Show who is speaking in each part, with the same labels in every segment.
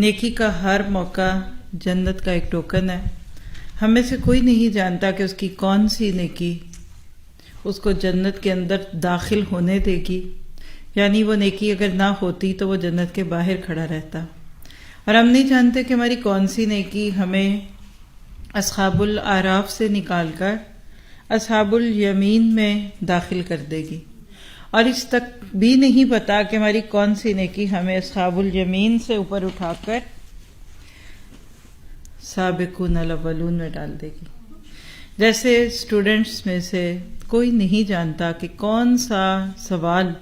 Speaker 1: نیکی کا ہر موقع جنت کا ایک ٹوکن ہے. ہم میں سے کوئی نہیں جانتا کہ اس کی کون سی نیکی اس کو جنت کے اندر داخل ہونے دے گی. یعنی وہ نیکی اگر نہ ہوتی تو وہ جنت کے باہر کھڑا رہتا. اور ہم نہیں جانتے کہ ہماری کون سی نیکی ہمیں اصحاب الاعراف سے نکال کر اصحاب الیمین میں داخل کر دے گی. اور اس تک بھی نہیں پتا کہ ہماری کون سی نیکی ہمیں اصحاب الیمین سے اوپر اٹھا کر سابقون الاولون میں ڈال دے گی. جیسے اسٹوڈنٹس میں سے کوئی نہیں جانتا کہ کون سا سوال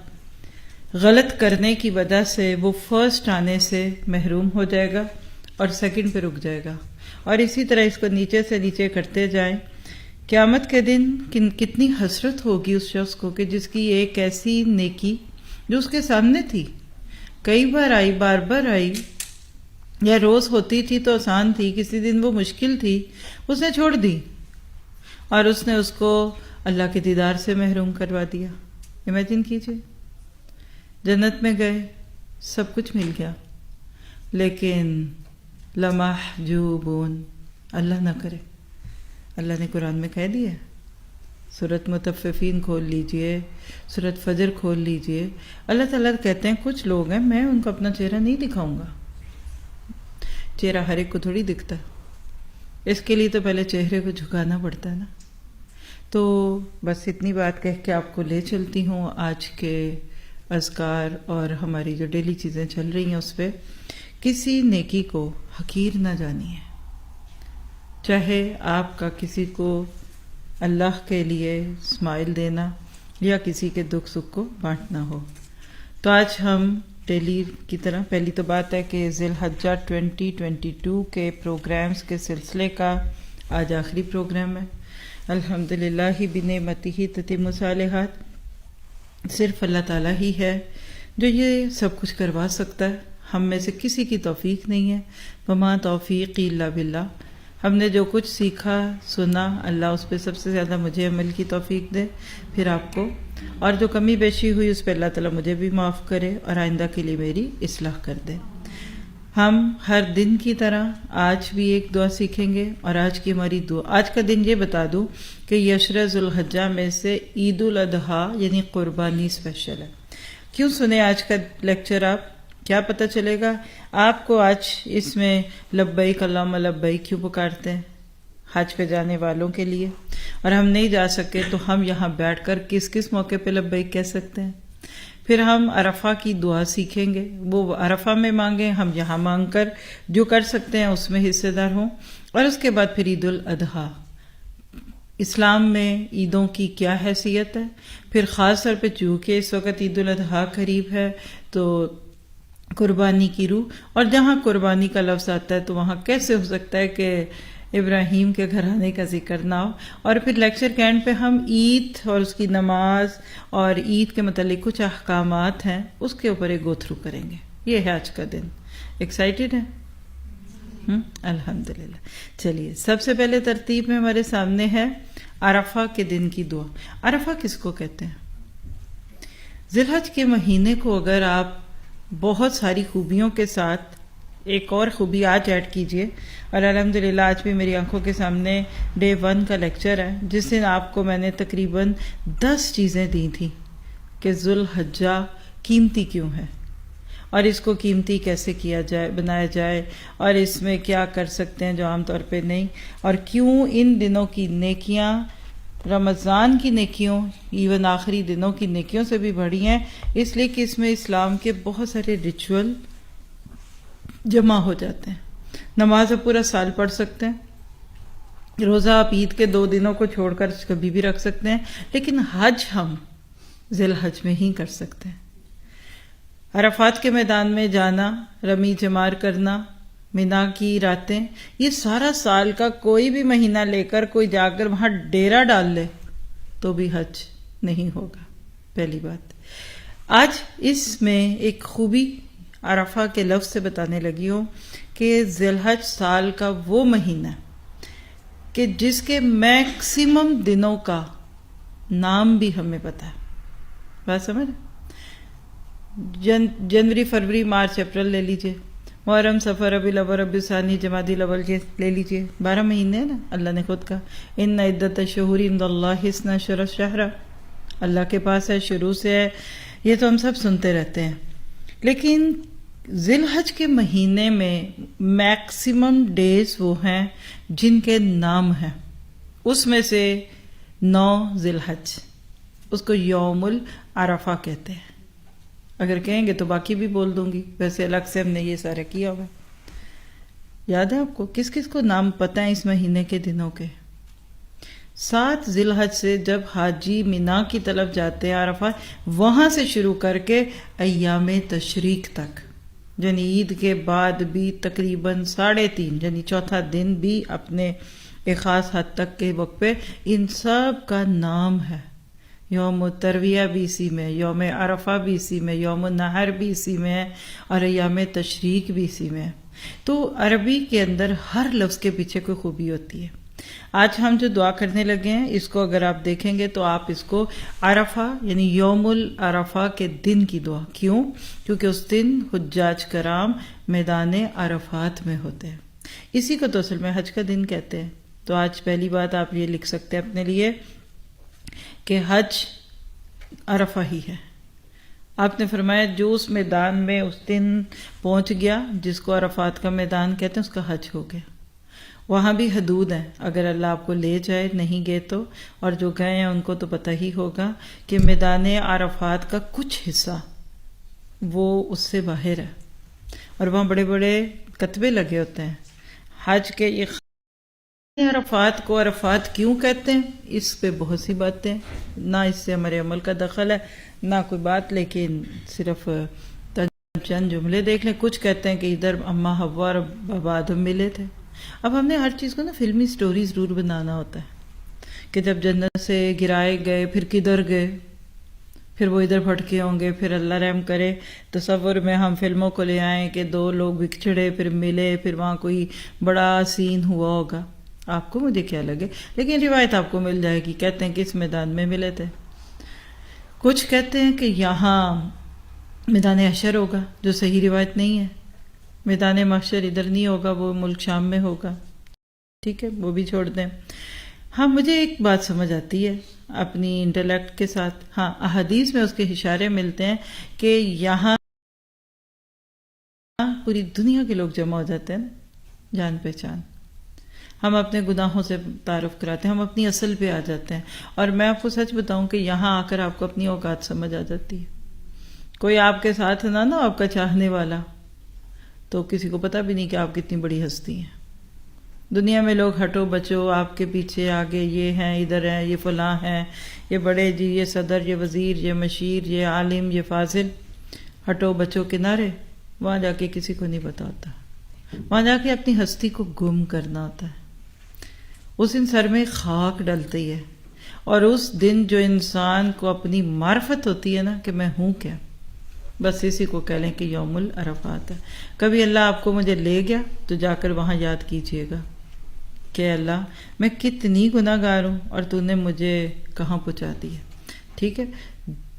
Speaker 1: غلط کرنے کی وجہ سے وہ فرسٹ آنے سے محروم ہو جائے گا اور سیکنڈ پہ رک جائے گا. اور اسی طرح اس کو نیچے سے نیچے کرتے جائیں. قیامت کے دن کتنی حسرت ہوگی اس شخص کو کہ جس کی ایک ایسی نیکی جو اس کے سامنے تھی، کئی بار آئی، بار بار آئی، یا روز ہوتی تھی تو آسان تھی، کسی دن وہ مشکل تھی، اس نے چھوڑ دی اور اس نے اس کو اللہ کے دیدار سے محروم کروا دیا. امیجن کیجئے، جنت میں گئے، سب کچھ مل گیا، لیکن لمحجوبون، اللہ نہ کرے. اللہ نے قرآن میں کہہ دیا، سورۃ مطففین کھول لیجئے، سورۃ فجر کھول لیجئے. اللہ تعالیٰ کہتے ہیں کچھ لوگ ہیں میں ان کو اپنا چہرہ نہیں دکھاؤں گا. چہرہ ہر ایک کو تھوڑی دکھتا ہے، اس کے لیے تو پہلے چہرے کو جھکانا پڑتا ہے نا. تو بس اتنی بات کہہ کے آپ کو لے چلتی ہوں آج کے اذکار اور ہماری جو ڈیلی چیزیں چل رہی ہیں اس پہ. کسی نیکی کو حقیر نہ جانیے، چاہے آپ کا کسی کو اللہ کے لیے اسمائل دینا یا کسی کے دکھ سکھ کو بانٹنا ہو. تو آج ہم ڈیلی کی طرح پہلی تو بات ہے کہ ذی الحجہ 2022 کے پروگرامز کے سلسلے کا آج آخری پروگرام ہے. الحمدللہ بنعمتہ تتم الصالحات. صرف اللہ تعالیٰ ہی ہے جو یہ سب کچھ کروا سکتا ہے، ہم میں سے کسی کی توفیق نہیں ہے. وما توفیقی الا باللہ. ہم نے جو کچھ سیکھا سنا، اللہ اس پہ سب سے زیادہ مجھے عمل کی توفیق دے، پھر آپ کو، اور جو کمی بیشی ہوئی اس پہ اللہ تعالیٰ مجھے بھی معاف کرے اور آئندہ کے لیے میری اصلاح کر دے. ہم ہر دن کی طرح آج بھی ایک دعا سیکھیں گے، اور آج کی ہماری دعا، آج کا دن یہ بتا دوں کہ یشر ذی الحجہ میں سے عید الاضحیٰ یعنی قربانی اسپیشل ہے. کیوں سنیں آج کا لیکچر؟ آپ کیا پتہ چلے گا آپ کو آج اس میں لبیک اللہم لبیک کیوں پکارتے ہیں؟ حج پہ جانے والوں کے لیے. اور ہم نہیں جا سکے تو ہم یہاں بیٹھ کر کس کس موقع پہ لبیک کہہ سکتے ہیں. پھر ہم عرفہ کی دعا سیکھیں گے، وہ عرفہ میں مانگیں، ہم یہاں مانگ کر جو کر سکتے ہیں اس میں حصے دار ہوں. اور اس کے بعد پھر عید الاضحیٰ، اسلام میں عیدوں کی کیا حیثیت ہے. پھر خاص طور پہ چونکہ اس وقت عید الاضحیٰ قریب ہے تو قربانی کی روح، اور جہاں قربانی کا لفظ آتا ہے تو وہاں کیسے ہو سکتا ہے کہ ابراہیم کے گھرانے کا ذکر نہ ہو. اور پھر لیکچر کے اینڈ پہ ہم عید اور اس کی نماز اور عید کے متعلق کچھ احکامات ہیں اس کے اوپر ایک گو تھرو کریں گے. یہ ہے آج کا دن. ایکسائٹیڈ ہے؟ الحمدللہ. چلیے، سب سے پہلے ترتیب میں ہمارے سامنے ہے عرفہ کے دن کی دعا. عرفہ کس کو کہتے ہیں؟ ذی الحج کے مہینے کو اگر آپ بہت ساری خوبیوں کے ساتھ ایک اور خوبی آج ایڈ کیجئے، اور الحمدللہ آج بھی میری آنکھوں کے سامنے ڈے 1 کا لیکچر ہے جس دن آپ کو میں نے تقریباً 10 چیزیں دی تھیں کہ ذی الحجہ قیمتی کیوں ہے، اور اس کو قیمتی کیسے کیا جائے، بنایا جائے، اور اس میں کیا کر سکتے ہیں جو عام طور پہ نہیں، اور کیوں ان دنوں کی نیکیاں رمضان کی نیکیوں، ایون آخری دنوں کی نیکیوں سے بھی بڑی ہیں. اس لیے کہ اس میں اسلام کے بہت سارے ریچول جمع ہو جاتے ہیں. نماز آپ پورا سال پڑھ سکتے ہیں، روزہ آپ عید کے 2 دنوں کو چھوڑ کر کبھی بھی رکھ سکتے ہیں، لیکن حج ہم ذی الحج میں ہی کر سکتے ہیں. عرفات کے میدان میں جانا، رمی جمار کرنا، مینا کی راتیں، یہ سارا سال کا کوئی بھی مہینہ لے کر کوئی جا کر وہاں ڈیرا ڈال لے تو بھی حج نہیں ہوگا. پہلی بات. آج اس میں ایک خوبی عرفہ کے لفظ سے بتانے لگی ہوں کہ ذی الحج سال کا وہ مہینہ کہ جس کے میکسیمم دنوں کا نام بھی ہمیں پتہ ہے. بات سمجھ؟ جنوری، فروری، مارچ، اپریل لے لیجئے، محرم، سفر، ربیع الاول، ربیع الثانی، جمادی الاول، یہ لے لیجئے 12 مہینے ہیں نا، اللہ نے خود کہا ان عدت الشہور عند اللہ 12 شہر، اللہ کے پاس ہے، شروع سے ہے، یہ تو ہم سب سنتے رہتے ہیں. لیکن ذی الحج کے مہینے میں میکسیمم ڈیز وہ ہیں جن کے نام ہیں. اس میں سے 9 ذی الحج، اس کو یوم العرفہ کہتے ہیں. اگر کہیں گے تو باقی بھی بول دوں گی، ویسے الگ سے ہم نے یہ سارا کیا ہوا. یاد ہے آپ کو کس کس کو نام پتہ ہے اس مہینے کے دنوں کے؟ 7 ذی الحج سے جب حاجی مینا کی طرف جاتے ہیں عرفات، وہاں سے شروع کر کے ایام تشریق تک، یعنی عید کے بعد بھی تقریباً 3.5 یعنی چوتھا دن بھی اپنے ایک خاص حد تک کے وقت پہ ان سب کا نام ہے. یوم ترویہ بھی اسی میں، یوم عرفہ بھی اسی میں، یوم النحر بھی اسی میں ہے، اور ایام تشریق بھی اسی میں ہے. تو عربی کے اندر ہر لفظ کے پیچھے کوئی خوبی ہوتی ہے. آج ہم جو دعا کرنے لگے ہیں، اس کو اگر آپ دیکھیں گے تو آپ اس کو عرفہ یعنی یوم العرفہ کے دن کی دعا، کیوں؟ کیونکہ اس دن حجاج کرام میدان عرفات میں ہوتے ہیں. اسی کو تو اصل میں حج کا دن کہتے ہیں. تو آج پہلی بات آپ یہ لکھ سکتے ہیں اپنے لیے کہ حج عرفہ ہی ہے. آپ نے فرمایا جو اس میدان میں اس دن پہنچ گیا، جس کو عرفات کا میدان کہتے ہیں، اس کا حج ہو گیا. وہاں بھی حدود ہیں، اگر اللہ آپ کو لے جائے، نہیں گئے تو، اور جو گئے ہیں ان کو تو پتہ ہی ہوگا کہ میدان عرفات کا کچھ حصہ وہ اس سے باہر ہے، اور وہاں بڑے بڑے کتبے لگے ہوتے ہیں حج کے. یہ عرفات کو عرفات کیوں کہتے ہیں، اس پہ بہت سی باتیں، نہ اس سے ہمارے عمل کا دخل ہے نہ کوئی بات، لیکن صرف چند جملے دیکھ لیں. کچھ کہتے ہیں کہ ادھر اماں حوا اور بابا آدم ملے تھے. اب ہم نے ہر چیز کو نا فلمی سٹوری ضرور بنانا ہوتا ہے کہ جب جنت سے گرائے گئے پھر کدھر گئے، پھر وہ ادھر پھٹکے ہوں گے، پھر اللہ رحم کرے تصور میں ہم فلموں کو لے آئیں کہ 2 لوگ بچھڑے پھر ملے، پھر وہاں کوئی بڑا سین ہوا ہوگا. آپ کو مجھے کیا لگے، لیکن روایت آپ کو مل جائے گی. کہتے ہیں کہ اس میدان میں ملے تھے. کچھ کہتے ہیں کہ یہاں میدان حشر ہوگا، جو صحیح روایت نہیں ہے. میدان محشر ادھر نہیں ہوگا، وہ ملک شام میں ہوگا. ٹھیک ہے، وہ بھی چھوڑ دیں. ہاں، مجھے ایک بات سمجھ آتی ہے اپنی انٹلیکٹ کے ساتھ. ہاں، احادیث میں اس کے اشارے ملتے ہیں کہ یہاں پوری دنیا کے لوگ جمع ہو جاتے ہیں، جان پہچان. ہم اپنے گناہوں سے تعارف کراتے ہیں، ہم اپنی اصل پہ آ جاتے ہیں. اور میں آپ کو سچ بتاؤں کہ یہاں آ کر آپ کو اپنی اوقات سمجھ آ جاتی ہے. کوئی آپ کے ساتھ نہ آپ کا چاہنے والا، تو کسی کو پتہ بھی نہیں کہ آپ کتنی بڑی ہستی ہیں. دنیا میں لوگ ہٹو بچو، آپ کے پیچھے آگے، یہ ہیں، ادھر ہیں، یہ فلاں ہیں، یہ بڑے جی، یہ صدر، یہ وزیر، یہ مشیر، یہ عالم، یہ فاضل. ہٹو بچو کنارے. وہاں جا کے کسی کو نہیں پتا ہوتا. وہاں جا کے اپنی ہستی کو گم کرنا ہوتا ہے. اس دن سر میں خاک ڈلتی ہے، اور اس دن جو انسان کو اپنی معرفت ہوتی ہے نا کہ میں ہوں کیا، بس اسی کو کہہ لیں کہ یوم العرفات ہے. کبھی اللہ آپ کو مجھے لے گیا تو جا کر وہاں یاد کیجئے گا کہ اللہ میں کتنی گناہ گار ہوں اور تو نے مجھے کہاں پہنچا دیا. ٹھیک ہے،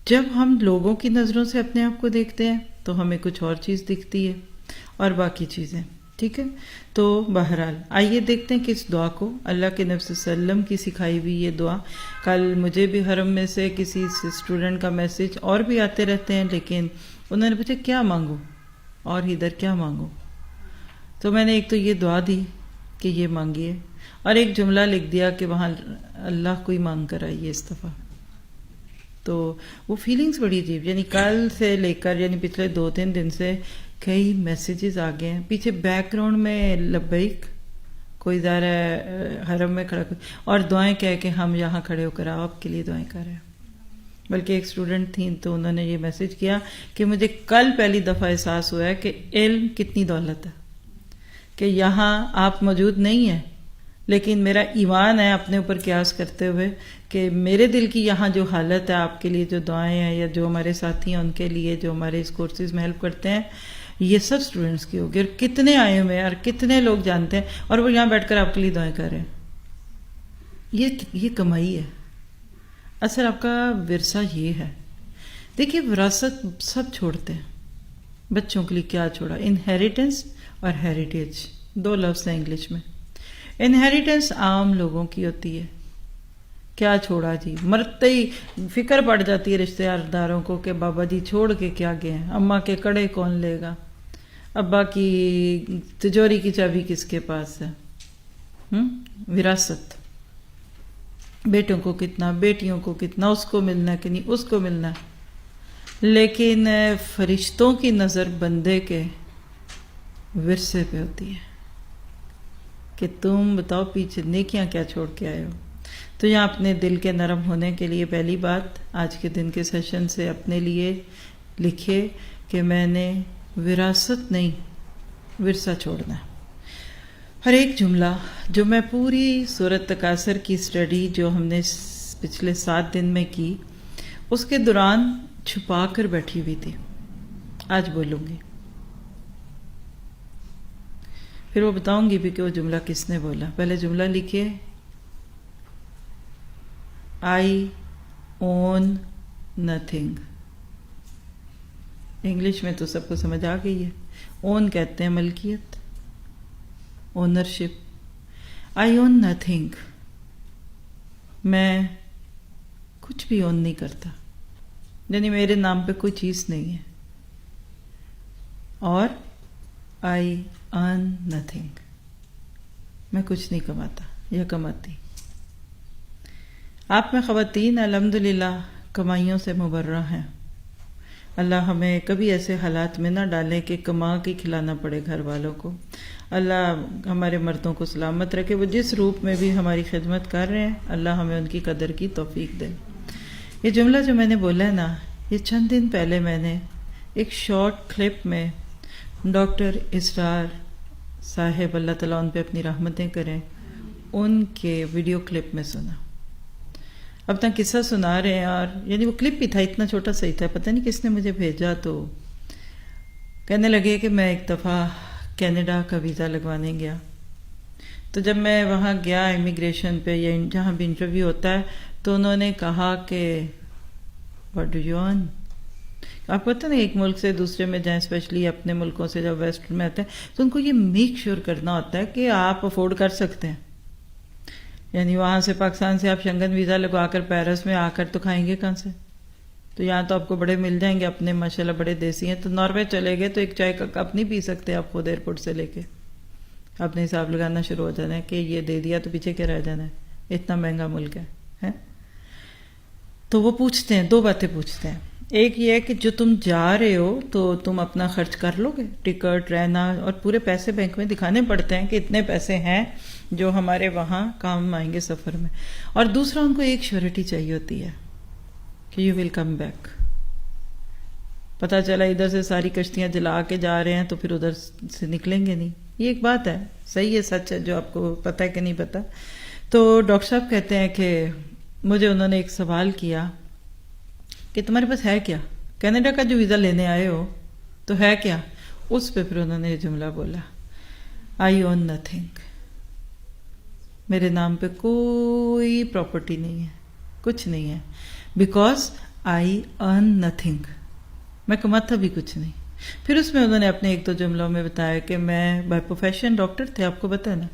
Speaker 1: جب ہم لوگوں کی نظروں سے اپنے آپ کو دیکھتے ہیں تو ہمیں کچھ اور چیز دکھتی ہے اور باقی چیزیں. ٹھیک ہے، تو بہرحال آئیے دیکھتے ہیں کہ اس دعا کو، اللہ کے نبی صلی اللہ علیہ وسلم کی سکھائی ہوئی یہ دعا. کل مجھے بھی حرم میں سے کسی اسٹوڈنٹ کا میسج، اور بھی آتے رہتے ہیں، لیکن انہوں نے پوچھا کیا مانگو اور ادھر کیا مانگو. تو میں نے ایک تو یہ دعا دی کہ یہ مانگیے، اور ایک جملہ لکھ دیا کہ وہاں اللہ کو ہی مانگ کر آئیے اس دفعہ. تو وہ فیلنگز بڑی عجیب، یعنی کل سے لے کر یعنی پچھلے 2-3 دن سے کئی میسیجز آ گئے ہیں. پیچھے بیک گراؤنڈ میں لبیک کوئی ظاہر ہے حرم میں کھڑا، اور دعائیں کہہ کہ ہم یہاں کھڑے ہو کر آپ کے لیے دعائیں کر رہے ہیں. بلکہ ایک اسٹوڈنٹ تھیں تو انہوں نے یہ میسیج کیا کہ مجھے کل پہلی دفعہ احساس ہوا ہے کہ علم کتنی دولت ہے، کہ یہاں آپ موجود نہیں ہیں، لیکن میرا ایمان ہے اپنے اوپر قیاس کرتے ہوئے کہ میرے دل کی یہاں جو حالت ہے، آپ کے لیے جو دعائیں ہیں، یا جو ہمارے ساتھی ہیں ان کے لیے جو ہمارے اس کورسز میں ہیلپ کرتے ہیں، یہ سب اسٹوڈنٹس کی ہوگی. اور کتنے آئے ہوئے ہیں اور کتنے لوگ جانتے ہیں، اور وہ یہاں بیٹھ کر آپ کے لیے دعائیں کر رہے ہیں. یہ کمائی ہے. اصل آپ کا ورثہ یہ ہے. دیکھیے، وراثت سب چھوڑتے ہیں. بچوں کے لیے کیا چھوڑا؟ انہیریٹنس اور ہیریٹیج، دو لفظ ہیں انگلش میں. انہیریٹنس عام لوگوں کی ہوتی ہے. کیا چھوڑا جی، مرتے ہی فکر پڑ جاتی ہے رشتہ داروں کو کہ بابا جی چھوڑ کے کیا گئے ہیں، اماں کے کڑے کون لے گا، ابا کی تجوری کی چابی کس کے پاس ہے. وراثت، بیٹوں کو کتنا، بیٹیوں کو کتنا، اس کو ملنا کہ نہیں اس کو ملنا. لیکن فرشتوں کی نظر بندے کے ورثے پہ ہوتی ہے کہ تم بتاؤ پیچھے نیکیاں کیا چھوڑ کے آئے ہو. تو یہاں اپنے دل کے نرم ہونے کے لیے پہلی بات آج کے دن کے سیشن سے اپنے لیے لکھے کہ میں نے وراثت نہیں ورثہ چھوڑنا ہے. ہر ایک جملہ جو میں پوری سورۃ تکاثر کی اسٹڈی جو ہم نے پچھلے 7 دن میں کی اس کے دوران چھپا کر بیٹھی ہوئی تھی، آج بولوں گی. پھر وہ بتاؤں گی بھی کہ وہ جملہ کس نے بولا. پہلے جملہ لکھیے، آئی اون نتھنگ. انگلش میں تو سب کو سمجھ آ گئی ہے. اون کہتے ہیں ملکیت، اونرشپ. آئی اون نتھنگ، میں کچھ بھی اون نہیں کرتا، یعنی میرے نام پہ کوئی چیز نہیں ہے. اور آئی ارن نتھنگ، میں کچھ نہیں کماتا یا کماتی. آپ میں خواتین الحمدللہ کمائیوں سے مبرہ ہیں. اللہ ہمیں کبھی ایسے حالات میں نہ ڈالے کہ کما کے کھلانا پڑے گھر والوں کو. اللہ ہمارے مردوں کو سلامت رکھے، وہ جس روپ میں بھی ہماری خدمت کر رہے ہیں اللہ ہمیں ان کی قدر کی توفیق دے. یہ جملہ جو میں نے بولا ہے نا، یہ چند دن پہلے میں نے ایک شارٹ کلپ میں ڈاکٹر اسرار صاحب، اللہ تعالیٰ ان پہ اپنی رحمتیں کریں، ان کے ویڈیو کلپ میں سنا. اپنا قصہ سنا رہے ہیں، اور یعنی وہ کلپ بھی تھا اتنا چھوٹا سا ہی تھا، پتہ نہیں کس نے مجھے بھیجا. تو کہنے لگے کہ میں ایک دفعہ کینیڈا کا ویزا لگوانے گیا. تو جب میں وہاں گیا امیگریشن پہ یا جہاں بھی انٹرویو ہوتا ہے تو انہوں نے کہا کہ واٹ ڈو یو ارن. آپ کو پتہ نا ایک ملک سے دوسرے میں جائیں، اسپیشلی اپنے ملکوں سے جب ویسٹ میں آتے ہیں تو ان کو یہ میک شیور کرنا ہوتا ہے کہ آپ افورڈ کر سکتے ہیں. یعنی وہاں سے پاکستان سے آپ شنگن ویزا لگوا کر پیرس میں آ کر تو کھائیں گے کہاں سے؟ تو یہاں تو آپ کو بڑے مل جائیں گے اپنے، ماشاءاللہ بڑے دیسی ہیں. تو ناروے چلے گئے تو ایک چائے کا کپ نہیں پی سکتے آپ خود ایئرپورٹ سے لے کے. اپنے حساب لگانا شروع ہو جانا ہے کہ یہ دے دیا تو پیچھے کیا رہ جانا ہے، اتنا مہنگا ملک ہے. تو وہ پوچھتے ہیں، 2 باتیں پوچھتے ہیں. ایک یہ ہے کہ جو تم جا رہے ہو تو تم اپنا خرچ کر لو گے، ٹکٹ، رہنا، اور پورے پیسے بینک میں دکھانے پڑتے ہیں کہ اتنے پیسے ہیں جو ہمارے وہاں کام آئیں گے سفر میں. اور دوسرا ان کو ایک شیورٹی چاہیے ہوتی ہے کہ یو ول کم بیک. پتہ چلا ادھر سے ساری کشتیاں جلا کے جا رہے ہیں تو پھر ادھر سے نکلیں گے نہیں. یہ ایک بات ہے، صحیح ہے، سچ ہے، جو آپ کو پتہ ہے کہ نہیں پتہ. تو ڈاکٹر صاحب کہتے ہیں کہ مجھے انہوں نے ایک سوال کیا کہ تمہارے پاس ہے کیا، کینیڈا کا جو ویزا لینے آئے ہو تو ہے کیا. اس پہ پھر انہوں نے یہ جملہ بولا، آئی اون نتھنگ. میرے نام پہ کوئی پراپرٹی نہیں ہے، کچھ نہیں ہے، بیکاز آئی ارن نتھنگ. میں کماتا بھی کچھ نہیں. پھر اس میں انہوں نے اپنے 1-2 جملوں میں بتایا کہ میں بائی پروفیشن ڈاکٹر تھے، آپ کو پتہ ہے نا،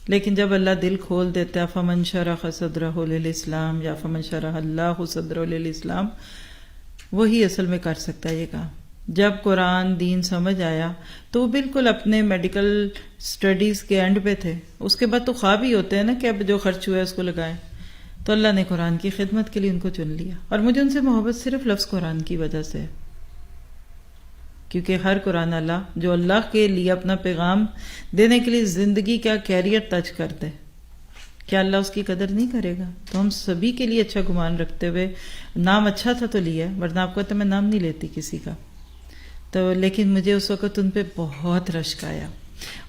Speaker 1: لیکن جب اللہ دل کھول دیتا ہے، فمن شرح صدرہ للاسلام یا فمن شرح اللہ صدرہ للاسلام، وہی اصل میں کر سکتا ہے یہ کام. جب قرآن دین سمجھ آیا تو وہ بالکل اپنے میڈیکل سٹڈیز کے اینڈ پہ تھے. اس کے بعد تو خواب ہی ہوتے ہیں نا کہ اب جو خرچ ہوا ہے اس کو لگائیں. تو اللہ نے قرآن کی خدمت کے لیے ان کو چن لیا. اور مجھے ان سے محبت صرف لفظ قرآن کی وجہ سے ہے، کیونکہ ہر قرآن اللہ جو اللہ کے لیے اپنا پیغام دینے کے لیے زندگی کا کیریئر ٹچ کر دے، کیا اللہ اس کی قدر نہیں کرے گا؟ تو ہم سبھی کے لیے اچھا گمان رکھتے ہوئے، نام اچھا تھا تو لیا، ورنہ آپ کو تو میں نام نہیں لیتی کسی کا. تو لیکن مجھے اس وقت ان پہ بہت رشک آیا.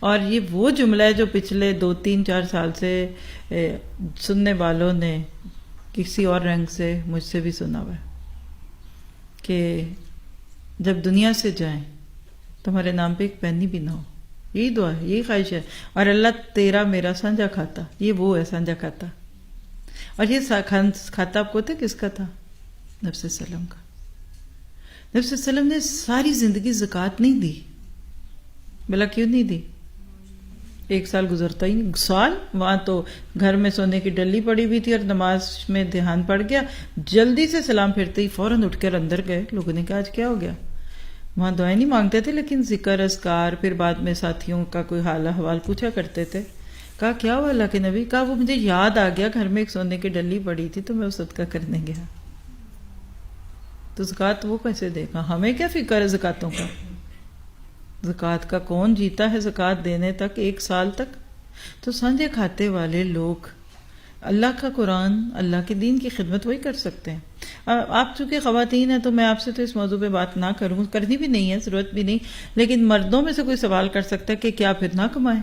Speaker 1: اور یہ وہ جملہ ہے جو پچھلے 2-3-4 سال سے سننے والوں نے کسی اور رنگ سے مجھ سے بھی سنا ہوا ہے کہ جب دنیا سے جائیں تمہارے نام پہ ایک پینی بھی نہ ہو. یہی دعا ہے، یہی خواہش ہے. اور اللہ تیرا میرا سانجھا کھاتا، یہ وہ ہے سانجھا کھاتا. اور یہ کھاتا آپ کو تھے کس کا تھا؟ نبی صلی اللہ علیہ وسلم کا. نبی صلی اللہ علیہ وسلم نے ساری زندگی زکوٰۃ نہیں دی، بلا کیوں نہیں دی؟ 1 سال گزرتا ہی نہیں. سال وہاں تو گھر میں سونے کی ڈلی پڑی ہوئی تھی اور نماز میں دھیان پڑ گیا, جلدی سے سلام پھرتے ہی فوراً اٹھ کر اندر گئے. لوگوں نے کہا آج کیا ہو گیا؟ وہاں دعائیں نہیں مانگتے تھے لیکن ذکر اذکار, پھر بعد میں ساتھیوں کا کوئی حال احوال پوچھا کرتے تھے. کہا کیا ہوا اللہ کے نبی؟ کہا وہ مجھے یاد آ گیا گھر میں ایک سونے کی ڈلی پڑی تھی تو میں وہ صدقہ کرنے گیا. تو زکوٰۃ وہ کیسے دے گا؟ ہمیں کیا فکر ہے زکوٰۃوں کا؟ زکوٰۃ کا کون جیتا ہے زکوٰۃ دینے تک 1 سال تک؟ تو سانجھے کھاتے والے لوگ اللہ کا قرآن, اللہ کے دین کی خدمت وہی کر سکتے ہیں. آپ چونکہ خواتین ہیں تو میں آپ سے تو اس موضوع پہ بات نہ کروں, کرنی بھی نہیں ہے, ضرورت بھی نہیں, لیکن مردوں میں سے کوئی سوال کر سکتا ہے کہ کیا پھر نہ کمائیں؟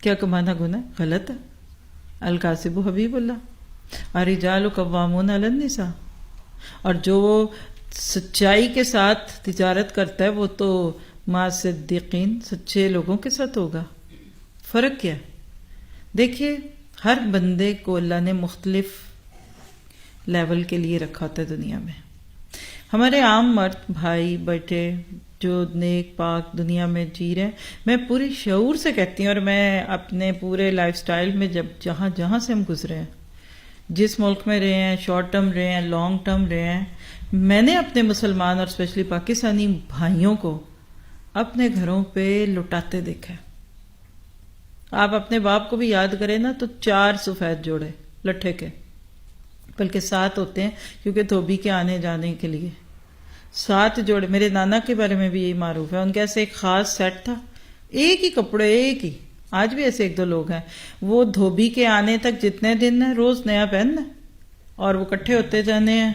Speaker 1: کیا کمانا گناہ ہے؟ غلط ہے. الکاسب حبیب اللہ الرجال قوامون علی النساء. اور جو سچائی کے ساتھ تجارت کرتا ہے وہ تو مع صدیقین, سچے لوگوں کے ساتھ ہوگا. فرق کیا ہے؟ دیکھیے ہر بندے کو اللہ نے مختلف لیول کے لیے رکھا ہوتا ہے دنیا میں. ہمارے عام مرد بھائی بیٹے جو نیک پاک دنیا میں جی رہے ہیں, میں پوری شعور سے کہتی ہوں, اور میں اپنے پورے لائف سٹائل میں جب جہاں جہاں سے ہم گزرے ہیں, جس ملک میں رہے ہیں, شارٹ ٹرم رہے ہیں, لانگ ٹرم رہے ہیں, میں نے اپنے مسلمان اور اسپیشلی پاکستانی بھائیوں کو اپنے گھروں پہ لٹاتے دیکھا ہے. آپ اپنے باپ کو بھی یاد کریں نا تو 4 سفید جوڑے لٹھے کے, بلکہ 7 ہوتے ہیں کیونکہ دھوبی کے آنے جانے کے لیے 7 جوڑے. میرے نانا کے بارے میں بھی یہی معروف ہے, ان کے ایسے ایک خاص سیٹ تھا, ایک ہی کپڑے, ایک ہی. آج بھی ایسے 1-2 لوگ ہیں, وہ دھوبی کے آنے تک جتنے دن ہیں روز نیا پہننا اور وہ کٹھے ہوتے جانے ہیں,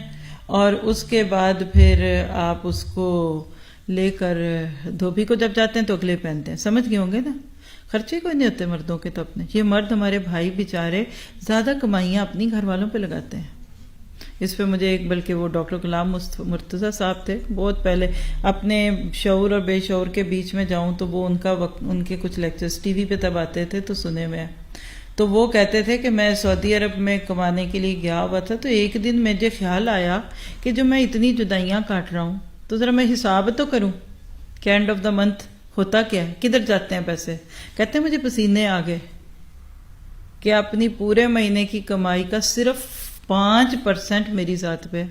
Speaker 1: اور اس کے بعد پھر آپ اس کو لے کر دھوبی کو جب جاتے ہیں تو اگلے پہنتے ہیں. سمجھ گئے ہوں گے نا؟ خرچے کوئی نہیں ہوتے مردوں کے تو اپنے. یہ مرد ہمارے بھائی بیچارے زیادہ کمائیاں اپنی گھر والوں پہ لگاتے ہیں. اس پہ مجھے ایک بلکہ وہ ڈاکٹر غلام مرتضیٰ صاحب تھے بہت پہلے, اپنے شعور اور بے شعور کے بیچ میں جاؤں تو وہ ان کے کچھ لیکچرز ٹی وی پہ تب آتے تھے تو سنے میں, تو وہ کہتے تھے کہ میں سعودی عرب میں کمانے کے لیے گیا ہوا تھا, تو ایک دن مجھے خیال آیا کہ جو میں اتنی جدائیاں کاٹ رہا ہوں تو ذرا میں حساب تو کروں کہ اینڈ آف دا منتھ ہوتا کیا ہے, کدھر جاتے ہیں پیسے. کہتے ہیں مجھے پسینے آ گئے کہ اپنی پورے مہینے کی کمائی کا صرف 5% میری ذات پہ,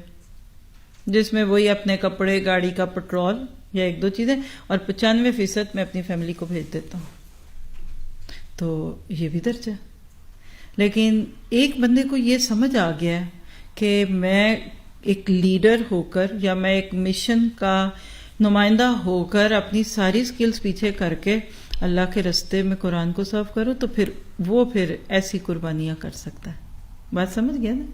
Speaker 1: جس میں وہی اپنے کپڑے, گاڑی کا پٹرول یا 1-2 چیزیں, اور 95% میں اپنی فیملی کو بھیج دیتا ہوں. تو یہ بھی درجہ. لیکن ایک بندے کو یہ سمجھ آ گیا ہے کہ میں ایک لیڈر ہو کر یا میں ایک مشن کا نمائندہ ہو کر اپنی ساری سکلز پیچھے کر کے اللہ کے رستے میں قرآن کو سرو کروں, تو پھر ایسی قربانیاں کر سکتا ہے. بات سمجھ گیا نا؟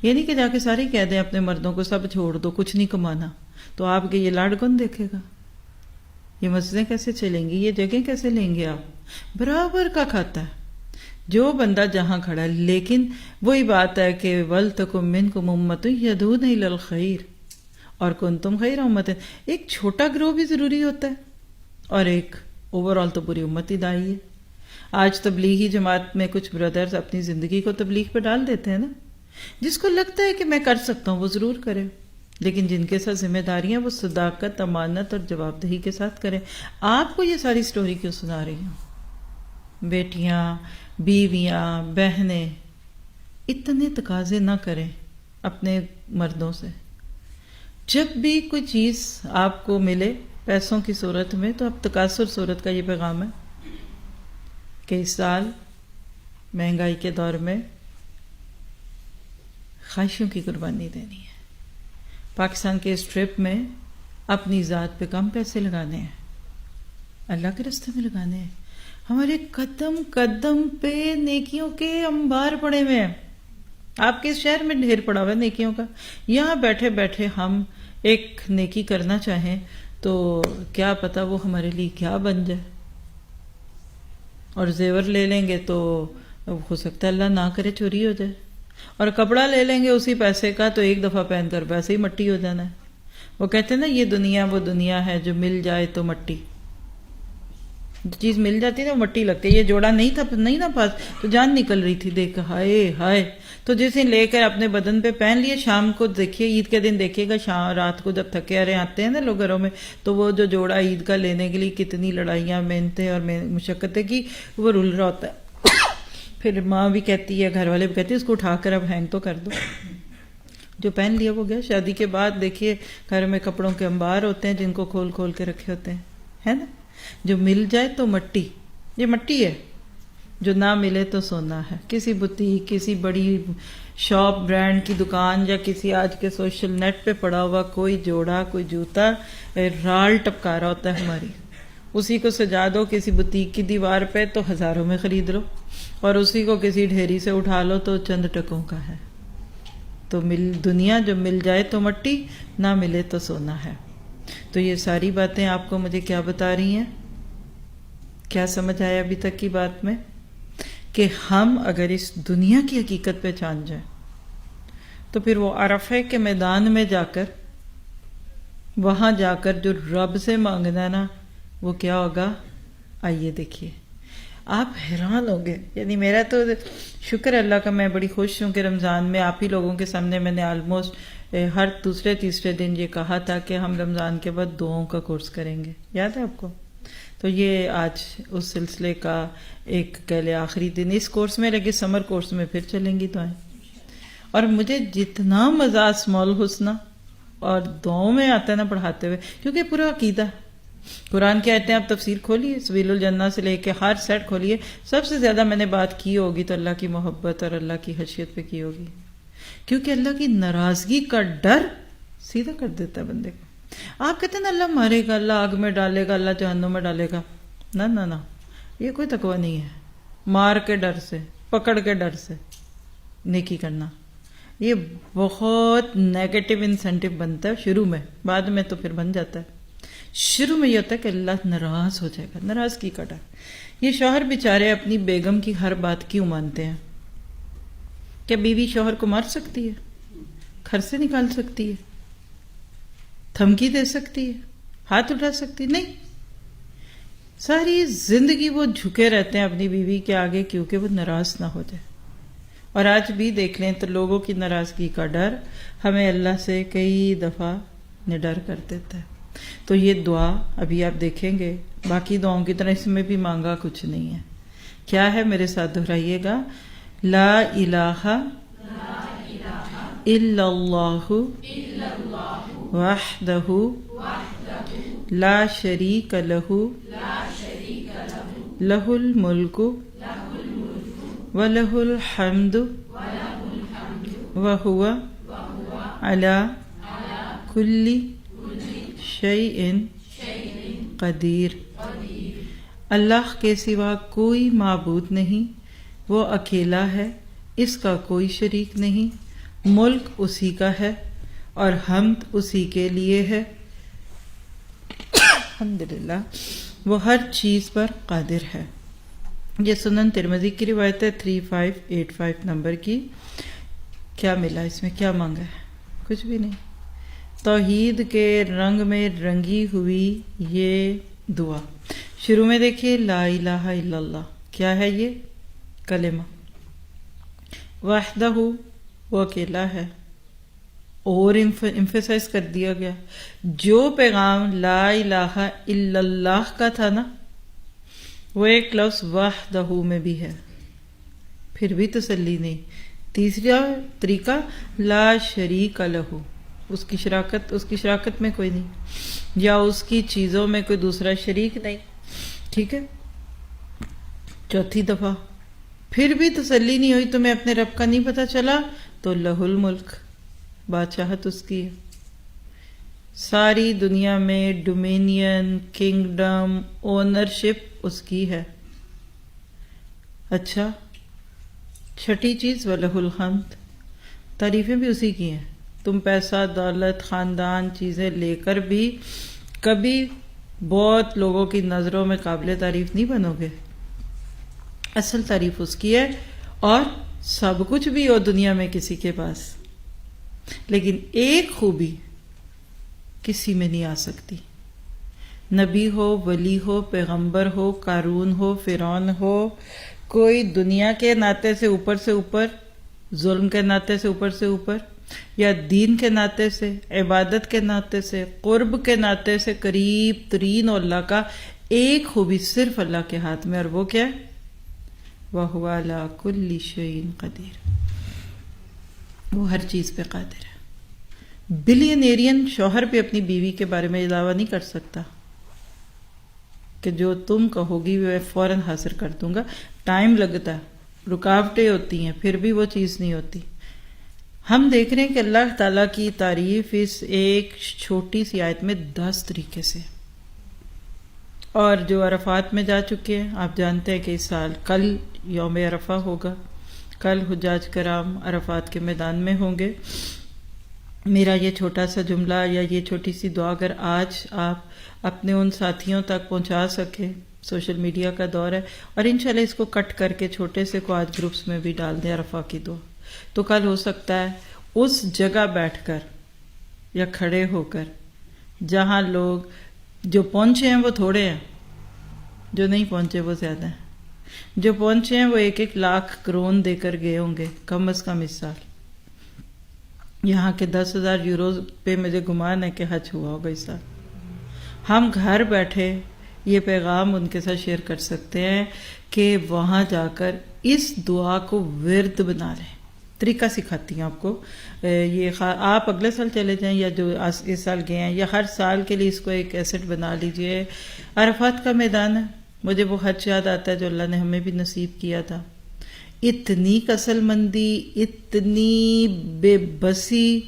Speaker 1: یہ نہیں کہ جا کے سارے کہہ دیں اپنے مردوں کو سب چھوڑ دو, کچھ نہیں کمانا, تو آپ کے یہ لاڈ کون دیکھے گا؟ یہ مسجدیں کیسے چلیں گی؟ یہ جگہیں کیسے لیں گے آپ؟ برابر کا کھاتا ہے جو بندہ جہاں کھڑا ہے. لیکن وہی بات ہے کہ وَلْتَكُن مِّنكُمْ أُمَّةٌ يَدْعُونَ إِلَى الْخَيْرِ اور كُنتُمْ خَيْرَ أُمَّةٍ. ایک چھوٹا گروہ بھی ضروری ہوتا ہے, اور ایک اوور آل تو پوری امت ہی دائی ہے. آج تبلیغی جماعت میں کچھ بردرز اپنی زندگی کو تبلیغ پہ ڈال دیتے ہیں نا. جس کو لگتا ہے کہ میں کر سکتا ہوں وہ ضرور کرے, لیکن جن کے ساتھ ذمہ داریاں وہ صداقت, امانت اور جواب دہی کے ساتھ کریں. آپ کو یہ ساری سٹوری کیوں سنا رہی ہوں؟ بیٹیاں, بیویاں, بہنیں اتنے تقاضے نہ کریں اپنے مردوں سے. جب بھی کوئی چیز آپ کو ملے پیسوں کی صورت میں تو اب تکاثر صورت کا یہ پیغام ہے کہ اس سال مہنگائی کے دور میں خواہشوں کی قربانی دینی ہے. پاکستان کے اس ٹرپ میں اپنی ذات پہ کم پیسے لگانے ہیں, اللہ کے راستے میں لگانے ہیں. ہمارے قدم قدم پہ نیکیوں کے انبار پڑے ہوئے ہیں. آپ کے شہر میں ڈھیر پڑا ہوا ہے نیکیوں کا. یہاں بیٹھے بیٹھے ہم ایک نیکی کرنا چاہیں تو کیا پتہ وہ ہمارے لیے کیا بن جائے. اور زیور لے لیں گے تو ہو سکتا ہے اللہ نہ کرے چوری ہو جائے, اور کپڑا لے لیں گے اسی پیسے کا تو ایک دفعہ پہن کر ویسے ہی مٹی ہو جانا ہے. وہ کہتے ہیں نا یہ دنیا وہ دنیا ہے جو مل جائے تو مٹی, چیز مل جاتی ہے نا مٹی لگتی ہے. یہ جوڑا نہیں تھا نہیں نا پاس تو جان نکل رہی تھی, دیکھ ہائے ہائے تو جسے لے کر اپنے بدن پہ پہن لیے، شام کو دیکھیے، عید کے دن دیکھیے گا، شام رات کو جب تھکے آرے آتے ہیں نا لوگ گھروں میں، تو وہ جو جوڑا عید کا لینے کے لیے کتنی لڑائیاں محنتیں اور مشقتیں کی، وہ رول رہا ہوتا ہے۔ پھر ماں بھی کہتی ہے، گھر والے بھی کہتے ہیں، اس کو اٹھا کر اب ہینگ تو کر دو، جو پہن لیا وہ گیا۔ شادی کے بعد دیکھیے گھر میں کپڑوں کے انبار ہوتے ہیں جن کو کھول کھول کے رکھے ہوتے ہیں، ہے نا؟ جو مل جائے تو مٹی، یہ مٹی ہے، جو نہ ملے تو سونا ہے۔ کسی بوتیک، کسی بڑی شاپ، برانڈ کی دکان، یا کسی آج کے سوشل نیٹ پہ پڑا ہوا کوئی جوڑا، کوئی جوتا رال ٹپکا رہا ہوتا ہے ہماری، اسی کو سجا دو کسی بوتیک کی دیوار پہ تو ہزاروں میں خرید لو، اور اسی کو کسی ڈھیری سے اٹھا لو تو چند ٹکوں کا ہے۔ تو دنیا جو مل جائے تو مٹی، نہ ملے تو سونا ہے۔ تو یہ ساری باتیں آپ کو مجھے کیا بتا رہی ہیں؟ کیا سمجھ آیا ابھی تک کی بات میں؟ کہ ہم اگر اس دنیا کی حقیقت پہچان جائیں تو پھر وہ عرفے کے میدان میں جا کر، وہاں جا کر جو رب سے مانگنا ہے نا، وہ کیا ہوگا؟ آئیے دیکھیے، آپ حیران ہوں گے۔ یعنی میرا تو شکر اللہ کا، میں بڑی خوش ہوں کہ رمضان میں آپ ہی لوگوں کے سامنے میں نے آلموسٹ ہر دوسرے تیسرے دن یہ کہا تھا کہ ہم رمضان کے بعد دعاؤں کا کورس کریں گے، یاد ہے آپ کو؟ تو یہ آج اس سلسلے کا ایک کہہ لے آخری دن اس کورس میں، لیکن سمر کورس میں پھر چلیں گی دعائیں۔ اور مجھے جتنا مزہ اسماء الحسنی اور دعاؤں میں آتا ہے نا پڑھاتے ہوئے، کیونکہ پورا عقیدہ قرآن کی آیتیں آپ تفسیر کھولیے، سبیل الجنہ سے لے کے ہر سیٹ کھولیے، سب سے زیادہ میں نے بات کی ہوگی تو اللہ کی محبت اور اللہ کی خشیت پہ کی ہوگی، کیونکہ اللہ کی ناراضگی کا ڈر سیدھا کر دیتا ہے بندے کو۔ آپ کہتے ہیں نا اللہ مارے گا، اللہ آگ میں ڈالے گا، اللہ جہنم میں ڈالے گا، نہ نہ نہ، یہ کوئی تقوی نہیں ہے۔ مار کے ڈر سے، پکڑ کے ڈر سے نیکی کرنا، یہ بہت نیگیٹو انسینٹو بنتا ہے شروع میں، بعد میں تو پھر بن جاتا ہے۔ شروع میں یہ ہوتا ہے کہ اللہ ناراض ہو جائے گا، ناراضگی کا ڈر۔ یہ شوہر بیچارے اپنی بیگم کی ہر بات کیوں مانتے ہیں؟ کیا بیوی شوہر کو مار سکتی ہے؟ گھر سے نکال سکتی ہے؟ دھمکی دے سکتی ہے؟ ہاتھ اٹھا سکتی؟ نہیں۔ ساری زندگی وہ جھکے رہتے ہیں اپنی بیوی کے آگے، کیونکہ وہ ناراض نہ ہو جائے۔ اور آج بھی دیکھ لیں تو لوگوں کی ناراضگی کا ڈر ہمیں اللہ سے کئی دفعہ نڈر کر دیتا ہے۔ تو یہ دعا ابھی آپ دیکھیں گے، باقی دعاؤں کی طرح اس میں بھی مانگا کچھ نہیں ہے۔ کیا ہے؟ میرے ساتھ دہرائیے گا، لا الہ الا اللہ وحدہ لا شریک لہ لہ الملک وَلَهُ الْحَمْدُ وَهُوَ عَلَى كُلِّ شَيْءٍ قدیر۔ اللہ کے سوا کوئی معبود نہیں، وہ اکیلا ہے، اس کا کوئی شریک نہیں، ملک اسی کا ہے اور حمد اسی کے لیے ہے، الحمدللہ، وہ ہر چیز پر قادر ہے۔ یہ سنن ترمذی کی روایت ہے 3585 نمبر کی۔ کیا ملا اس میں؟ کیا مانگا ہے؟ کچھ بھی نہیں۔ توحید کے رنگ میں رنگی ہوئی یہ دعا، شروع میں دیکھیے لا الہ الا اللہ، کیا ہے یہ؟ کلمہ۔ وحدہ، وہ اکیلا ہے، اور ایمفیسائز کر دیا گیا۔ جو پیغام لا الہ الا اللہ کا تھا نا، وہ ایک لفظ وحدہ میں بھی ہے، پھر بھی تسلی نہیں۔ تیسرا طریقہ لا شریک لہ، اس کی شراکت میں کوئی نہیں، یا اس کی چیزوں میں کوئی دوسرا شریک نہیں، ٹھیک ہے۔ چوتھی دفعہ پھر بھی تسلی نہیں ہوئی، تمہیں اپنے رب کا نہیں پتہ چلا، تو لہ الملک، بادشاہت اس کی ہے، ساری دنیا میں ڈومینین، کنگڈم، اونرشپ اس کی ہے۔ اچھا، چھٹی چیز وَلَهُ الْحَمْدُ، تعریفیں بھی اسی کی ہیں۔ تم پیسہ، دولت، خاندان، چیزیں لے کر بھی کبھی بہت لوگوں کی نظروں میں قابل تعریف نہیں بنو گے، اصل تعریف اس کی ہے۔ اور سب کچھ بھی ہو دنیا میں کسی کے پاس، لیکن ایک خوبی کسی میں نہیں آ سکتی، نبی ہو، ولی ہو، پیغمبر ہو، قارون ہو، فرعون ہو، کوئی دنیا کے ناطے سے اوپر ظلم کے ناطے سے اوپر یا دین کے ناطے سے، عبادت کے ناطے سے، قرب کے ناطے سے قریب ترین اور اللہ کا ایک خوبی صرف اللہ کے ہاتھ میں، اور وہ کیا ہے؟ وَهُوَ عَلَىٰ كُلِّ شَيْءٍ قدیر، وہ ہر چیز پہ قادر ہے۔ بلینیرین شوہر بھی اپنی بیوی کے بارے میں دعویٰ نہیں کر سکتا کہ جو تم کہو گی وہ فوراً حاصل کر دوں گا، ٹائم لگتا ہے، رکاوٹیں ہوتی ہیں، پھر بھی وہ چیز نہیں ہوتی۔ ہم دیکھ رہے ہیں کہ اللہ تعالیٰ کی تعریف اس ایک چھوٹی سی آیت میں 10 طریقے سے، اور جو عرفات میں جا چکے ہیں، آپ جانتے ہیں کہ اس سال کل یوم عرفہ ہوگا، کل حجاج کرام عرفات کے میدان میں ہوں گے۔ میرا یہ چھوٹا سا جملہ یا یہ چھوٹی سی دعا اگر آج آپ اپنے ان ساتھیوں تک پہنچا سکیں، سوشل میڈیا کا دور ہے، اور انشاءاللہ اس کو کٹ کر کے چھوٹے سے کو آج گروپس میں بھی ڈال دیں عرفہ کی دعا، تو کل ہو سکتا ہے اس جگہ بیٹھ کر یا کھڑے ہو کر جہاں لوگ جو پہنچے ہیں وہ تھوڑے ہیں، جو نہیں پہنچے وہ زیادہ ہیں، جو پہنچے ہیں وہ 1-1 لاکھ کرون دے کر گئے ہوں گے کم از کم اس سال۔ یہاں کے 10,000 یورو پہ مجھے گمان ہے کہ حج ہوا ہوگا اس سال۔ ہم گھر بیٹھے یہ پیغام ان کے ساتھ شیئر کر سکتے ہیں کہ وہاں جا کر اس دعا کو ورد بنا لیں۔ طریقہ سکھاتی ہیں آپ کو، یہ آپ اگلے سال چلے جائیں یا جو اس سال گئے ہیں، یا ہر سال کے لیے اس کو ایک ایسٹ بنا لیجئے۔ عرفات کا میدان ہے، مجھے وہ حج یاد آتا ہے جو اللہ نے ہمیں بھی نصیب کیا تھا۔ اتنی کسل مندی، اتنی بے بسی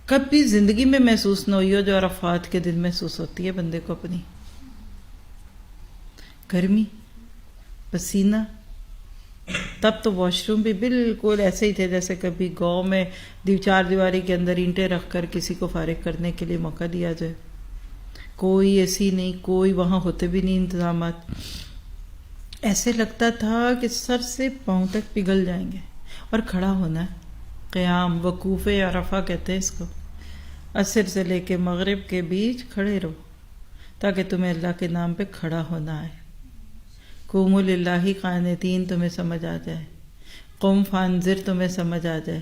Speaker 1: کبھی زندگی میں محسوس نہ ہوئی ہو جو عرفات کے دن محسوس ہوتی ہے بندے کو اپنی۔ گرمی، پسینہ، تب تو واش روم بھی بالکل ایسے ہی تھے جیسے کبھی گاؤں میں 4 دیواری کے اندر اینٹیں رکھ کر کسی کو فارغ کرنے کے لیے موقع دیا جائے۔ کوئی ایسی نہیں، کوئی وہاں ہوتے بھی نہیں انتظامات۔ ایسے لگتا تھا کہ سر سے پاؤں تک پگھل جائیں گے، اور کھڑا ہونا ہے۔ قیام، وقوف عرفہ کہتے ہیں اس کو۔ عصر سے لے کے مغرب کے بیچ کھڑے رہو تاکہ تمہیں اللہ کے نام پہ کھڑا ہونا ہے۔ قوموا للہ قانتین تمہیں سمجھ آ جائے، قم فانذر تمہیں سمجھ آ جائے،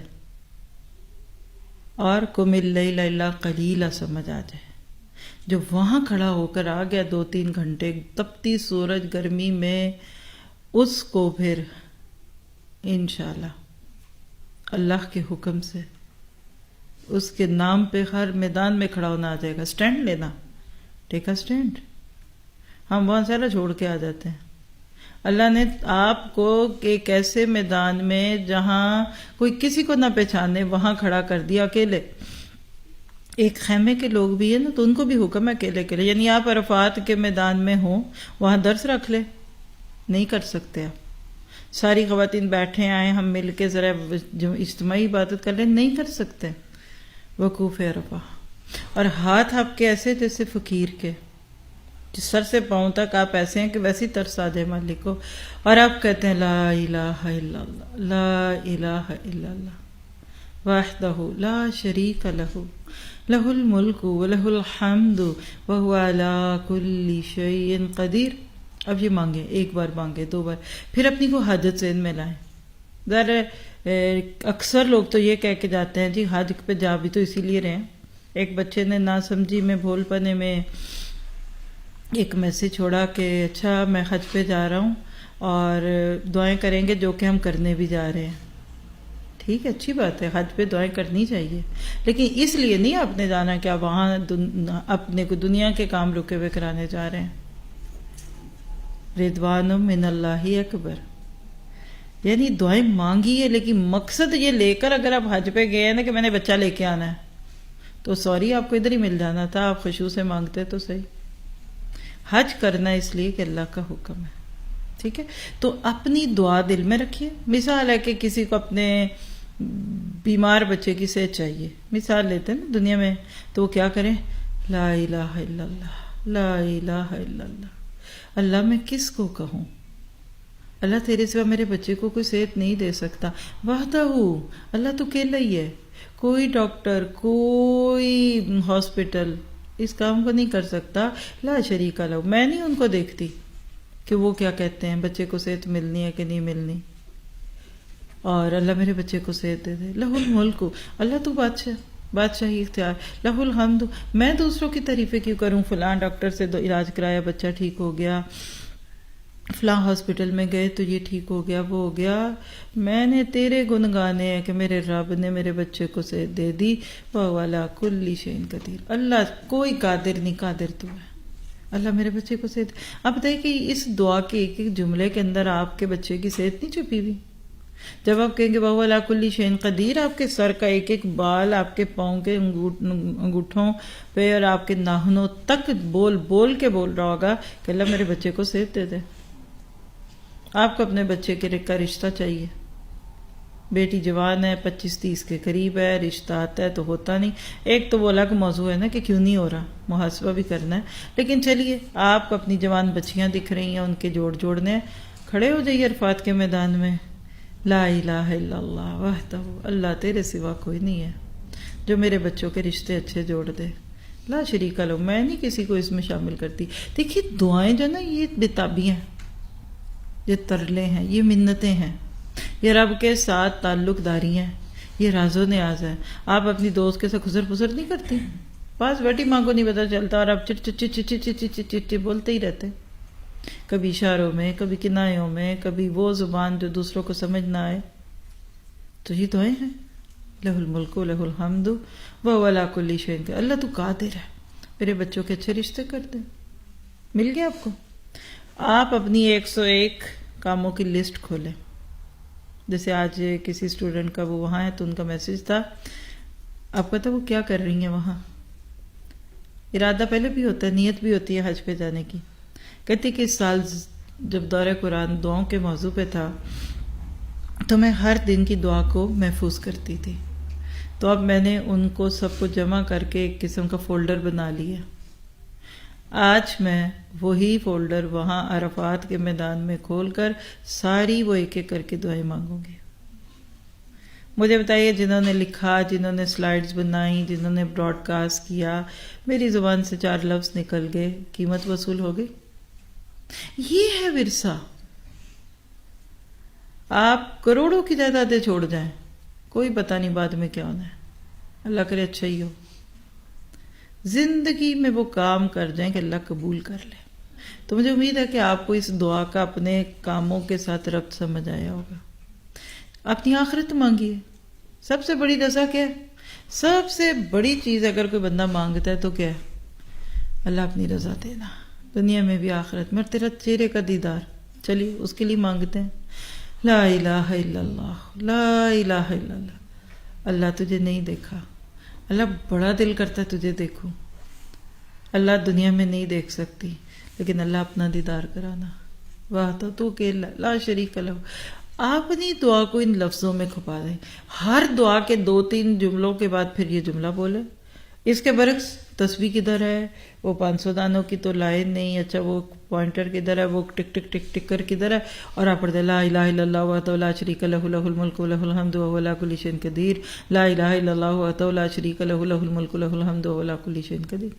Speaker 1: اور قم اللیل الا قلیلا سمجھ آ جائے۔ جو وہاں کھڑا ہو کر آ گیا 2-3 گھنٹے تپتی سورج گرمی میں، اس کو پھر انشاءاللہ اللہ کے حکم سے اس کے نام پہ ہر میدان میں کھڑا ہونا آ جائے گا۔ سٹینڈ لینا، ٹیک اے سٹینڈ۔ ہم وہاں سے چھوڑ کے آ جاتے ہیں۔ اللہ نے آپ کو ایک ایسے میدان میں جہاں کوئی کسی کو نہ پہچانے وہاں کھڑا کر دیا اکیلے۔ ایک خیمے کے لوگ بھی ہیں نا، تو ان کو بھی حکم ہے اکیلے اکیلے، یعنی آپ عرفات کے میدان میں ہوں، وہاں درس رکھ لے، نہیں کر سکتے آپ۔ ساری خواتین بیٹھے آئیں، ہم مل کے ذرا جو اجتماعی عبادت کر لیں، نہیں کر سکتے۔ وقوف عرفہ، اور ہاتھ آپ کے ایسے جیسے فقیر کے، سر سے پاؤں تک آپ ایسے ہیں کہ ویسی ترس آ جائے مالک کو، اور آپ کہتے ہیں لا الہ الا اللہ، لا الہ الا اللہ وحدہ لا شریک لہ، لہ الملک ولہ الحمد وہو علی کل شیء قدیر۔ اب یہ مانگیں، 1 بار مانگیں، 2 بار، پھر اپنی کو حاجت ذہن میں لائیں۔ ذرا اکثر لوگ تو یہ کہہ کے جاتے ہیں جی حج پہ جا بھی تو اسی لیے رہے ہیں۔ ایک بچے نے نا سمجھی میں، بھول پنے میں ایک میسج چھوڑا کہ اچھا میں حج پہ جا رہا ہوں اور دعائیں کریں گے، جو کہ ہم کرنے بھی جا رہے ہیں۔ ٹھیک ہے، اچھی بات ہے، حج پہ دعائیں کرنی چاہیے، لیکن اس لیے نہیں آپ نے جانا کہ آپ وہاں اپنے کو دنیا کے کام رکے ہوئے کرانے جا رہے ہیں۔ رضوان من اللہ اکبر، یعنی دعائیں مانگی ہے، لیکن مقصد یہ لے کر اگر آپ حج پہ گئے ہیں نا کہ میں نے بچہ لے کے آنا ہے، تو سوری آپ کو ادھر ہی مل جانا تھا، آپ خشوع سے مانگتے تو صحیح۔ حج کرنا اس لیے کہ اللہ کا حکم ہے، ٹھیک ہے؟ تو اپنی دعا دل میں رکھیے۔ مثال ہے کہ کسی کو اپنے بیمار بچے کی صحت چاہیے، مثال لیتے ہیں نا دنیا میں، تو وہ کیا کریں؟ لا الہ الا اللہ، لا الہ الا اللہ۔ اللہ میں کس کو کہوں؟ اللہ تیرے سوا میرے بچے کو کوئی صحت نہیں دے سکتا، وحدہ، اللہ تو اکیلا ہی ہے، کوئی ڈاکٹر، کوئی ہاسپٹل اس کام کو نہیں کر سکتا، لا شریک لہ۔ میں نہیں ان کو دیکھتی کہ وہ کیا کہتے ہیں، بچے کو صحت ملنی ہے کہ نہیں ملنی، اور اللہ میرے بچے کو صحت دے دے. لہ الملک، اللہ تو بادشاہی اختیار، لہ الحمد. میں دوسروں کی تعریفیں کیوں کروں؟ فلاں ڈاکٹر سے علاج کرایا، بچہ ٹھیک ہو گیا، فلاں ہاسپٹل میں گئے تو یہ ٹھیک ہو گیا، وہ ہو گیا. میں نے تیرے گن گانے ہیں کہ میرے رب نے میرے بچے کو صحت دے دی. وَهُوَ عَلَىٰ كُلِّ شَيْءٍ قدیر. اللہ کوئی قادر نہیں، قادر تو ہے. اللہ میرے بچے کو صحت. آپ بتائیے کہ اس دعا کے ایک ایک جملے کے اندر آپ کے بچے کی صحت نہیں چھپی ہوئی؟ جب آپ کہیں گے وَهُوَ عَلَىٰ كُلِّ شَيْءٍ قدیر، آپ کے سر کا ایک ایک بال، آپ کے پاؤں کے انگوٹھوں پہ اور آپ کے ناخنوں تک بول بول کے بول رہا ہوگا کہ اللہ میرے بچے کو صحت دے دے. آپ کو اپنے بچے کے کا رشتہ چاہیے. بیٹی جوان ہے، 25-30 کے قریب ہے، رشتہ آتا ہے تو ہوتا نہیں. ایک تو وہ الگ موضوع ہے نا کہ کیوں نہیں ہو رہا، محاسبہ بھی کرنا ہے. لیکن چلیے، آپ اپنی جوان بچیاں دکھ رہی ہیں، ان کے جوڑنے ہیں، کھڑے ہو جائیے عرفات کے میدان میں. لا الہ الا اللہ وحدہ، اللہ تیرے سوا کوئی نہیں ہے جو میرے بچوں کے رشتے اچھے جوڑ دے. لا شریک لہ. میں نہیں کسی کو اس میں شامل کرتی. دیکھیے دعائیں جو نا یہ بتابی ہیں، یہ ترلے ہیں، یہ منتیں ہیں، یہ رب کے ساتھ تعلق داری ہیں، یہ راز و نیاز ہے. آپ اپنی دوست کے ساتھ خسر پسر نہیں کرتی، پاس بیٹھی ماں کو نہیں پتا چلتا اور آپ چٹ چٹ چٹ چٹ چٹ چٹ چٹ بولتے ہی رہتے، کبھی اشاروں میں، کبھی کنایوں میں، کبھی وہ زبان جو دوسروں کو سمجھ نہ آئے. تو یہ دعائیں ہیں. لہ الملک لہ الحمد وہو علی کل شیء. اللہ تو قادر ہے، میرے بچوں کے اچھے رشتے کر دے. مل گیا آپ کو؟ آپ اپنی 101 کاموں کی لسٹ کھولیں. جیسے آج کسی اسٹوڈنٹ کا وہ وہاں ہے تو ان کا میسج تھا، آپ پتہ وہ کیا کر رہی ہیں وہاں؟ ارادہ پہلے بھی ہوتا ہے، نیت بھی ہوتی ہے حج پہ جانے کی. کہتی کہ اس سال جب دورہ قرآن دعاؤں کے موضوع پہ تھا تو میں ہر دن کی دعا کو محفوظ کرتی تھی. تو اب میں نے ان کو سب کو جمع کر کے ایک قسم کا فولڈر بنا لیا. آج میں وہی فولڈر وہاں عرفات کے میدان میں کھول کر ساری وہ ایک ایک کر کے دعائیں مانگوں گی. مجھے بتائیے، جنہوں نے لکھا، جنہوں نے سلائیڈز بنائی، جنہوں نے براڈ کاسٹ کیا، میری زبان سے 4 لفظ نکل گئے، قیمت وصول ہو گئی. یہ ہے ورثہ. آپ کروڑوں کی جائیدادیں چھوڑ جائیں، کوئی پتہ نہیں بعد میں کیا ہونا ہے. اللہ کرے اچھا ہی ہو. زندگی میں وہ کام کر جائیں کہ اللہ قبول کر لے. تو مجھے امید ہے کہ آپ کو اس دعا کا اپنے کاموں کے ساتھ ربط سمجھ آیا ہوگا. اپنی آخرت مانگیے. سب سے بڑی رضا کیا ہے؟ سب سے بڑی چیز اگر کوئی بندہ مانگتا ہے تو کیا ہے؟ اللہ اپنی رضا دینا، دنیا میں بھی آخرت میں، اور تیرا چہرے کا دیدار. چلیے اس کے لیے مانگتے ہیں. لا الہ الا اللہ، لا الہ الا اللہ. اللہ تجھے نہیں دیکھا، اللہ بڑا دل کرتا ہے تجھے دیکھوں. اللہ دنیا میں نہیں دیکھ سکتی، لیکن اللہ اپنا دیدار کرانا. واہ تو کہ لا شریک لہ. آپ اپنی دعا کو ان لفظوں میں کھپا دیں. ہر دعا کے 2-3 جملوں کے بعد پھر یہ جملہ بولے. اس کے برعکس تسبیح کدھر ہے؟ وہ 500 دانوں کی تو لائن نہیں. اچھا وہ پوائنٹر کدھر ہے؟ وہ ٹک ٹک ٹک ٹک کر کدھر ہے؟ اور آپ پڑھتے لا الہ الا اللہ وحدہ لا شریک لہ لہ الملک ولہ الحمد وہو علی کل شیء قدیر. لا الہ الا اللہ وحدہ لا شریک لہ لہ الملک ولہ الحمد وہو علی کل شیء قدیر.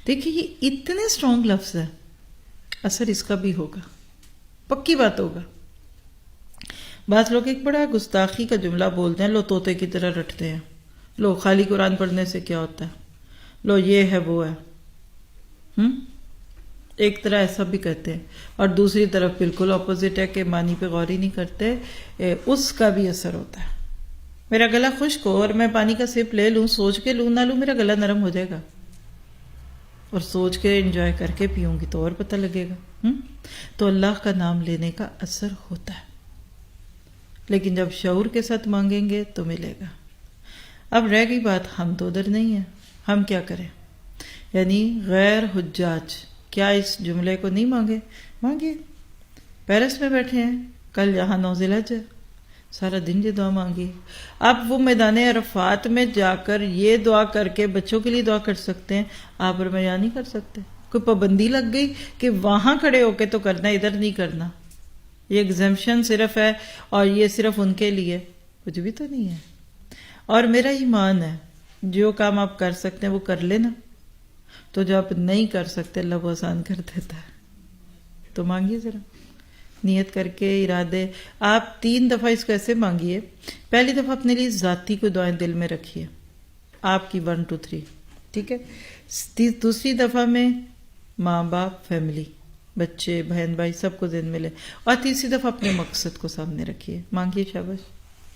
Speaker 1: دیکھیے یہ اتنے اسٹرانگ لفظ ہیں، اثر اس کا بھی ہوگا، پکی بات ہوگا. بعض لوگ ایک بڑا گستاخی کا جملہ بولتے ہیں، لو طوطے کی طرح رٹتے ہیں. لو خالی قرآن پڑھنے سے کیا ہوتا ہے؟ لو یہ ہے وہ ہے. ایک طرح ایسا بھی کہتے ہیں، اور دوسری طرف بالکل اپوزٹ ہے کہ معنی پہ غور ہی نہیں کرتے. اس کا بھی اثر ہوتا ہے. میرا گلا خشک ہو اور میں پانی کا سپ لے لوں، سوچ کے لوں نہ لوں، میرا گلا نرم ہو جائے گا. اور سوچ کے انجوائے کر کے پیوں گی تو اور پتہ لگے گا. تو اللہ کا نام لینے کا اثر ہوتا ہے، لیکن جب شعور کے ساتھ مانگیں گے تو ملے گا. اب رہ گئی بات، ہم تو ادھر نہیں ہیں، ہم کیا کریں؟ یعنی غیر حجاج کیا اس جملے کو نہیں مانگے؟ مانگیے. پیرس میں بیٹھے ہیں، کل یہاں 9 ذی الحجہ، سارا دن یہ دعا مانگی. آپ وہ میدان عرفات میں جا کر یہ دعا کر کے بچوں کے لیے دعا کر سکتے ہیں. آپ اور میں یہاں نہیں کر سکتے. کوئی پابندی لگ گئی کہ وہاں کھڑے ہو کے تو کرنا، ادھر نہیں کرنا. یہ ایگزمپشن صرف ہے اور یہ صرف ان کے لیے، کچھ بھی تو نہیں ہے. اور میرا ایمان ہے جو کام آپ کر سکتے ہیں وہ کر لینا، تو جو آپ نہیں کر سکتے اللہ وہ آسان کر دیتا ہے. تو مانگیے ذرا. نیت کر کے ارادے آپ 3 دفعہ اس کو ایسے مانگیے. پہلی دفعہ اپنے لیے ذاتی کو دعائیں دل میں رکھیے، آپ کی 1 2 3، ٹھیک ہے. دوسری دفعہ میں ماں باپ، فیملی، بچے، بہن بھائی سب کو ذہن میں لے، اور تیسری دفعہ اپنے مقصد کو سامنے رکھیے. مانگیے. شاباش.